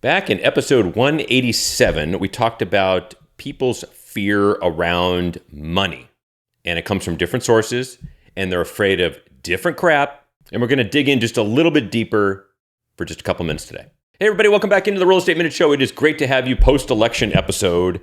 Back in episode 187, we talked about people's fear around money. And it comes from different sources, and they're afraid of different crap. And we're going to dig in just a little bit deeper for just a couple minutes today. Hey, everybody, welcome back into the Real Estate Minute Show. It is great to have you post-election episode.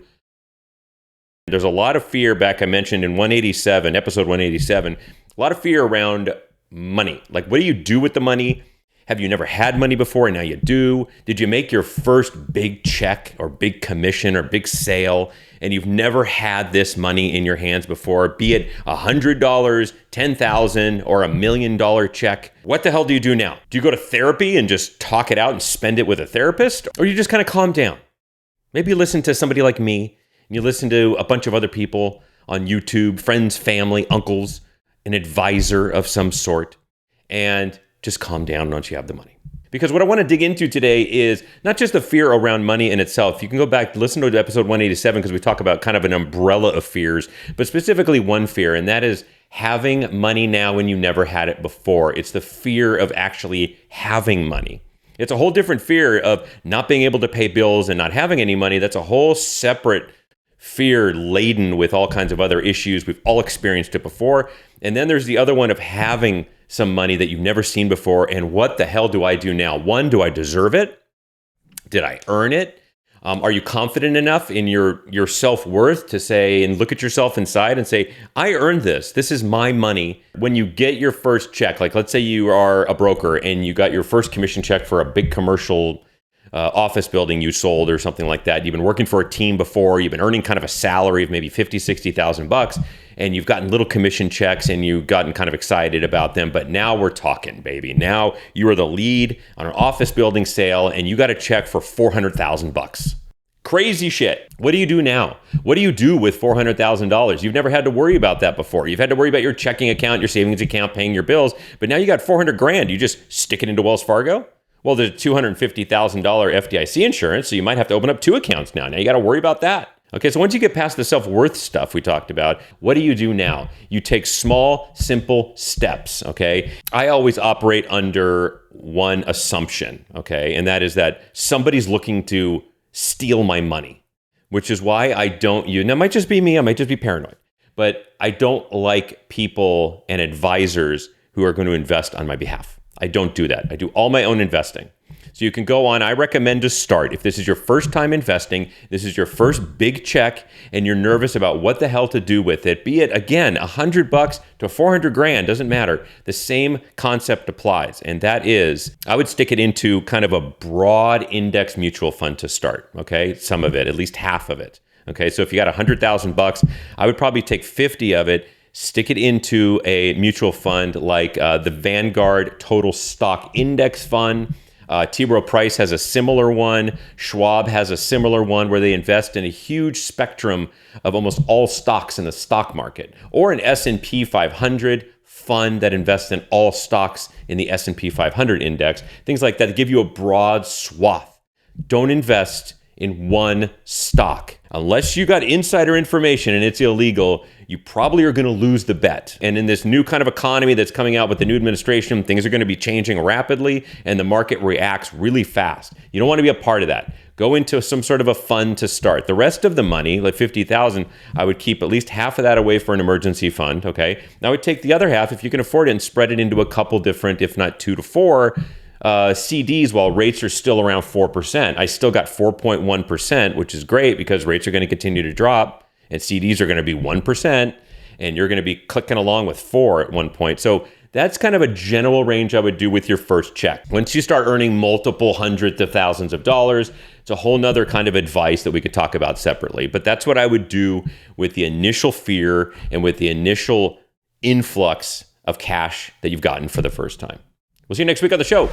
There's a lot of fear back, I mentioned in episode 187, a lot of fear around money. Like, what do you do with the money? Have you never had money before and now you do? Did you make your first big check or big commission or big sale and you've never had this money in your hands before, be it $100, $10,000 or $1 million check? What the hell do you do now? Do you go to therapy and just talk it out and spend it with a therapist? Or you just kind of calm down? Maybe you listen to somebody like me and you listen to a bunch of other people on YouTube, friends, family, uncles, an advisor of some sort, and just calm down once you have the money. Because what I want to dig into today is not just the fear around money in itself. You can go back, listen to episode 187, because we talk about kind of an umbrella of fears, but specifically one fear, and that is having money now when you never had it before. It's the fear of actually having money. It's a whole different fear of not being able to pay bills and not having any money. That's a whole separate fear laden with all kinds of other issues. We've all experienced it before. And then there's the other one of having some money that you've never seen before. And what the hell do I do now? One, do I deserve it? Did I earn it? Are you confident enough in your self-worth to say and look at yourself inside and say, I earned this. This is my money. When you get your first check, like let's say you are a broker and you got your first commission check for a big commercial office building you sold or something like that. You've been working for a team before. You've been earning kind of a salary of maybe $50,000, $60,000, and you've gotten little commission checks and you've gotten kind of excited about them. But now we're talking, baby. Now you are the lead on an office building sale and you got a check for $400,000. Crazy shit. What do you do now? What do you do with $400,000? You've never had to worry about that before. You've had to worry about your checking account, your savings account, paying your bills, but now you got $400,000. You just stick it into Wells Fargo? Well, there's $250,000 FDIC insurance, so you might have to open up 2 accounts now. Now you got to worry about that. Okay, so once you get past the self-worth stuff we talked about, what do you do now? You take small, simple steps, okay? I always operate under one assumption, okay? And that is that somebody's looking to steal my money, which is why I don't use, now it might just be me, I might just be paranoid, but I don't like people and advisors who are going to invest on my behalf. I don't do that. I do all my own investing. So you can go on. I recommend to start. If this is your first time investing, this is your first big check, and you're nervous about what the hell to do with it, be it, again, $100 to $400,000, doesn't matter. The same concept applies. And that is, I would stick it into kind of a broad index mutual fund to start, okay? Some of it, at least half of it. Okay, so if you got $100,000, I would probably take 50 of it, stick it into a mutual fund like the Vanguard Total Stock Index Fund. T. Rowe Price has a similar one. Schwab has a similar one where they invest in a huge spectrum of almost all stocks in the stock market. Or an S&P 500 fund that invests in all stocks in the S&P 500 index. Things like that give you a broad swath. Don't invest in one stock. Unless you got insider information and it's illegal, you probably are going to lose the bet. And in this new kind of economy that's coming out with the new administration, things are going to be changing rapidly and the market reacts really fast. You don't want to be a part of that. Go into some sort of a fund to start. The rest of the money, like $50,000, I would keep at least half of that away for an emergency fund, okay? I would take the other half, if you can afford it, and spread it into a couple different, if not 2 to 4, CDs while rates are still around 4%. I still got 4.1%, which is great because rates are going to continue to drop and CDs are going to be 1% and you're going to be clicking along with 4 at one point. So that's kind of a general range I would do with your first check. Once you start earning multiple hundreds of thousands of dollars, it's a whole nother kind of advice that we could talk about separately. But that's what I would do with the initial fear and with the initial influx of cash that you've gotten for the first time. We'll see you next week on the show.